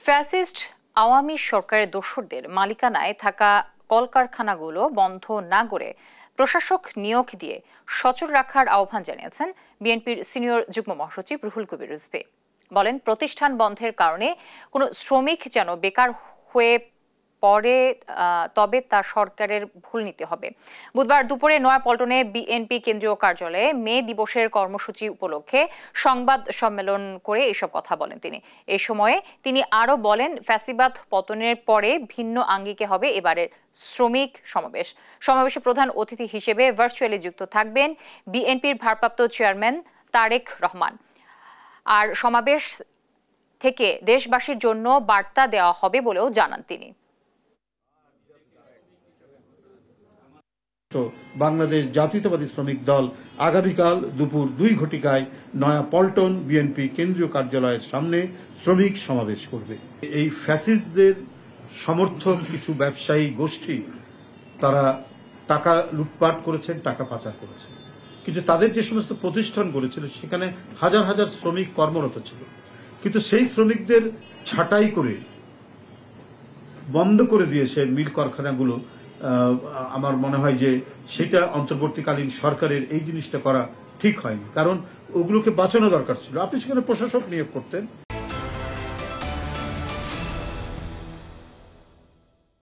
Fascist Awami সরকারের দোসরদের মালিকানায় থাকা কলকারখানাগুলো বন্ধ না করে প্রশাসক নিয়োগ দিয়ে সচল রাখার আহ্বান জানিয়েছেন বিএনপির সিনিয়র যুগ্ম মহাসচিব রুহুল কবির রিজভী। বলেন, প্রতিষ্ঠান বন্ধের কারণে কোনো শ্রমিক যেন বেকার হয়ে পরে তবে তা সরকারের ভুল নিতে হবে। বুধবার দুপুরে নয়াপল্টনে বিএনপি কেন্দ্রীয় কার্যালয়ে মে দিবসের কর্মসূচি উপলক্ষে সংবাদ সম্মেলন করে এসব কথা বলেন তিনি। এই সময়ে তিনি আরো বলেন, ফ্যাসিবাদ পতনের পরে ভিন্ন আঙ্গিকে হবে এবারের শ্রমিক সমাবেশ। সমাবেশে প্রধান অতিথি হিসেবে ভার্চুয়ালি যুক্ত থাকবেন বিএনপির ভারপ্রাপ্ত চেয়ারম্যান তারেক রহমান। আর সমাবেশ থেকে দেশবাসীর জন্য বার্তা দেওয়া হবে বলেও জানান তিনি। বাংলাদেশ জাতীয়তাবাদী শ্রমিক দল আগামীকাল দুপুর 2 ঘটিকায় নয়াপল্টন বিএনপি কেন্দ্রীয় কার্যালয়ের সামনে শ্রমিক সমাবেশ করবে। এই ফ্যাসিস্টদের সমর্থক কিছু ব্যবসায়ী গোষ্ঠী তারা টাকা লুটপাট করেছেন, টাকা পাচার করেছেন, কিন্তু তাদের যে সমস্ত প্রতিষ্ঠান করেছিল সেখানে হাজার হাজার শ্রমিক কর্মরত ছিল, কিন্তু সেই শ্রমিকদের ছাঁটাই করে বন্ধ করে দিয়েছে মিল কারখানাগুলো। আমার মনে হয় যে সেটা অন্তর্বর্তীকালীন সরকারের এই জিনিসটা করা ঠিক হয়নি, কারণ ওগুলোকে বাঁচানো দরকার ছিল। আপনি সেখানে প্রশাসক নিয়োগ করতেন।